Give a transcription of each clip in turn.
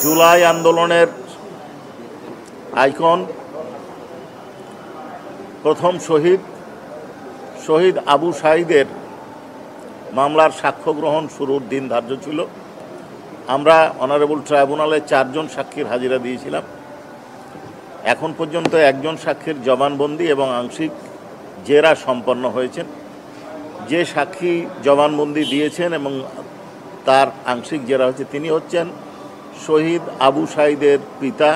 জুলাই আন্দোলনের আইকন প্রথম শহীদ আবু সাঈদের মামলার সাক্ষ্য গ্রহণ শুরুর দিন ধার্য ছিল। আমরা অনারেবল ট্রাইব্যুনালে 4 জন সাক্ষীর হাজিরা দিয়েছিলাম। এখন পর্যন্ত 1 জন সাক্ষীর জবানবন্দি এবং আংশিক জেরা সম্পন্ন হয়েছেন। যে সাক্ষী জবানবন্দি দিয়েছেন এবং তার আংশিক জেরা হচ্ছে তিনি হচ্ছেন শহীদ আবু সাঈদের পিতা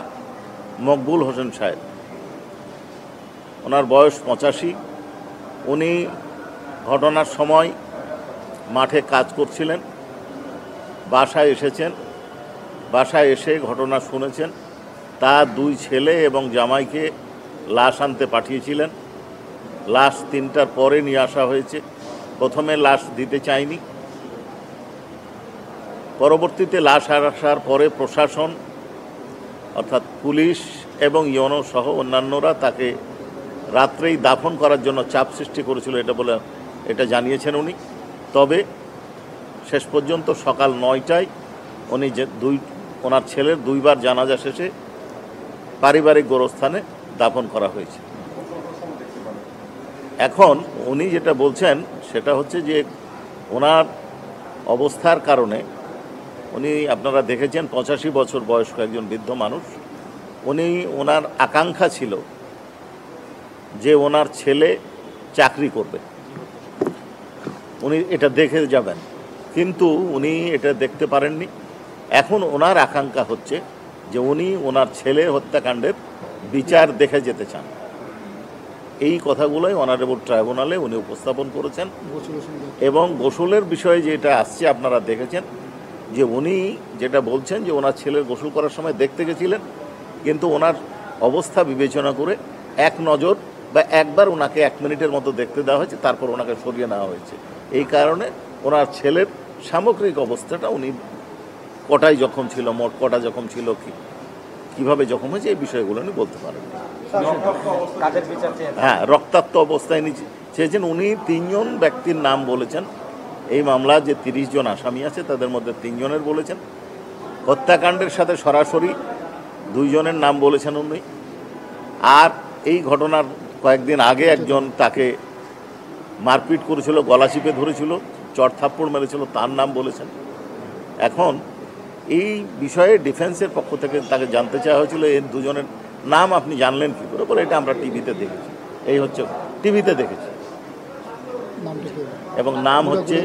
মকবুল হোসেন সাহেব। ওনার বয়স 85। উনি ঘটনার সময় মাঠে কাজ করছিলেন, বাসায় এসেছেন, বাসায় এসে ঘটনা শুনেছেন। তার 2 ছেলে এবং জামাইকে লাশ আনতে পাঠিয়েছিলেন। লাশ 3টার পরে নিয়ে আসা হয়েছে। প্রথমে লাশ দিতে চায়নি, পরবর্তীতে লাশ আসার পরে প্রশাসন অর্থাৎ পুলিশ এবং ইউনো সহ অন্যান্যরা তাকে রাত্রেই দাফন করার জন্য চাপ সৃষ্টি করেছিল এটা জানিয়েছেন উনি। তবে শেষ পর্যন্ত সকাল 9টায় উনি ওনার ছেলের 2বার জানাজা শেষে পারিবারিক গোরস্থানে দাফন করা হয়েছে। এখন উনি যেটা বলছেন সেটা হচ্ছে যে ওনার অবস্থার কারণে উনি আপনারা দেখেছেন 85 বছর বয়স্ক একজন বৃদ্ধ মানুষ। ওনার আকাঙ্ক্ষা ছিল যে ওনার ছেলে চাকরি করবে, উনি এটা দেখে যাবেন, কিন্তু উনি এটা দেখতে পারেননি। এখন ওনার আকাঙ্ক্ষা হচ্ছে যে উনি ওনার ছেলে হত্যাকাণ্ডের বিচার দেখে যেতে চান। এই কথাগুলোই অনারেবল ট্রাইব্যুনালে উনি উপস্থাপন করেছেন। এবং গোসলের বিষয়ে যেটা আসছে আপনারা দেখেছেন যে উনি যেটা বলছেন যে ওনার ছেলের গোসল করার সময় দেখতে গেছিলেন, কিন্তু ওনার অবস্থা বিবেচনা করে এক নজর বা একবার ওনাকে 1 মিনিটের মতো দেখতে দেওয়া হয়েছে, তারপর ওনাকে সরিয়ে নেওয়া হয়েছে। এই কারণে ওনার ছেলের সামগ্রিক অবস্থাটা উনি কটায় জখম ছিল, মোট কটা জখম ছিল, কীভাবে জখম হয়েছে এই বিষয়গুলো উনি বলতে পারেন। হ্যাঁ, রক্তাক্ত অবস্থায় চেয়েছেন। উনি 3 জন ব্যক্তির নাম বলেছেন। এই মামলা যে 30 জন আসামি আছে তাদের মধ্যে 3 জনের বলেছেন। হত্যাকাণ্ডের সাথে সরাসরি 2 জনের নাম বলেছেন উনি। আর এই ঘটনার কয়েকদিন আগে একজন তাকে মারপিট করেছিল, গলা চিপে ধরেছিল, চড় থাপ্পড় মেরেছিল, তার নাম বলেছেন। এখন এই বিষয়ে ডিফেন্সের পক্ষ থেকে তাকে জানতে চাওয়া হয়েছিল এই 2 জনের নাম আপনি জানলেন কী করে? বলে এটা আমরা টিভিতে দেখেছি। এই হচ্ছে টিভিতে দেখেছি এবং নাম হচ্ছে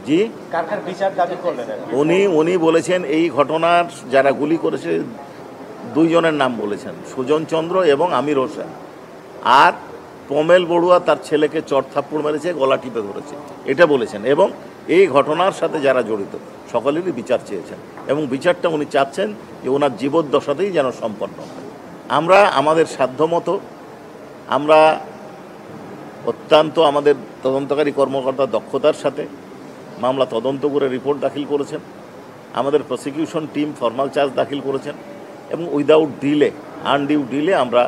জি উনি বলেছেন এই ঘটনার যারা গুলি করেছে 2 জনের নাম বলেছেন, সুজন চন্দ্র এবং আমির হোসেন। আর পমেল বড়ুয়া তার ছেলেকে চড় থাপ্পড় মেরেছে, গলা টিপে ধরেছে, এটা বলেছেন। এবং এই ঘটনার সাথে যারা জড়িত সকলেরই বিচার চেয়েছেন এবং বিচারটা উনি চাচ্ছেন যে ওনার জীবদ্দশাতেই যেন সম্পন্ন হয়। আমরা আমাদের সাধ্যমতো আমরা অত্যন্ত আমাদের তদন্তকারী কর্মকর্তা দক্ষতার সাথে মামলা তদন্ত করে রিপোর্ট দাখিল করেছেন। আমাদের প্রসিকিউশন টিম ফর্মাল চার্জ দাখিল করেছেন এবং উইদাউট ডিলে, আনডিউ ডিলে আমরা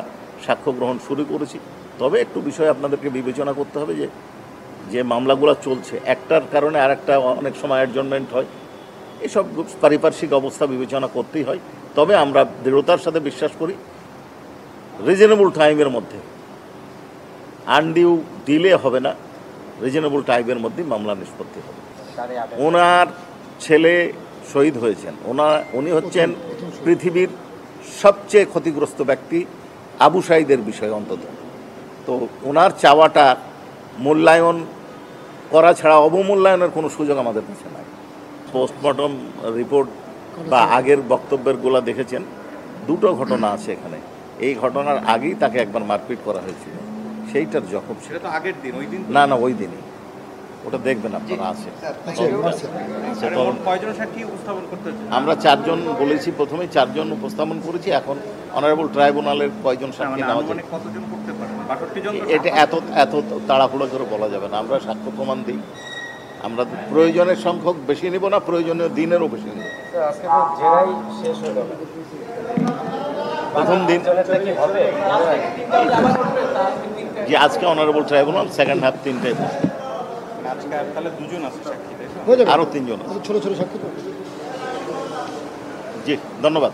সাক্ষ্য গ্রহণ শুরু করেছি। তবে একটু বিষয় আপনাদেরকে বিবেচনা করতে হবে যে মামলাগুলো চলছে, একটার কারণে আরেকটা অনেক সময় অ্যাডজর্নমেন্ট হয়। এসব পারিপার্শ্বিক অবস্থা বিবেচনা করতেই হয়। তবে আমরা দৃঢ়তার সাথে বিশ্বাস করি রিজনেবল টাইমের মধ্যে, আনডিউ ডিলে হবে না, রিজনেবল টাইমের মধ্যে মামলা নিষ্পত্তি হবে। ওনার ছেলে শহীদ হয়েছেন, উনি হচ্ছেন পৃথিবীর সবচেয়ে ক্ষতিগ্রস্ত ব্যক্তি আবু সাঈদের বিষয়ে অন্তত। তো ওনার চাওয়াটা মূল্যায়ন করা ছাড়া অবমূল্যায়নের কোনো সুযোগ আমাদের কাছে নাই। পোস্টমর্টম রিপোর্ট বা আগের বক্তব্যেরগুলো দেখেছেন, 2টো ঘটনা আছে এখানে। এই ঘটনার আগেই তাকে একবার মারপিট করা হয়েছিল, সেইটার জখম ছিল। না ওই দিনই, ওটা দেখবেন আপনারা আছে। আমরা 4 জন বলেছি, প্রথমে 4 জন উপস্থাপন করেছি। এখন অনারেবল ট্রাইব্যুনালের কয়জন সাক্ষী নেওয়া যায় এটা এত তাড়াহুড়ো করে বলা যাবে না। আমরা সাক্ষ্য প্রমাণ দিই, আমরা প্রয়োজনের সংখ্যক বেশি নেব না, প্রয়োজনীয় দিনেরও বেশি নেব। প্রথম দিন যে আজকে অনারেবল ট্রাইব্যুনাল সেকেন্ড হাফ 3টায় বসবে। আরো 3 জন আছে, ছোট ছোট সাক্ষী। জি, ধন্যবাদ।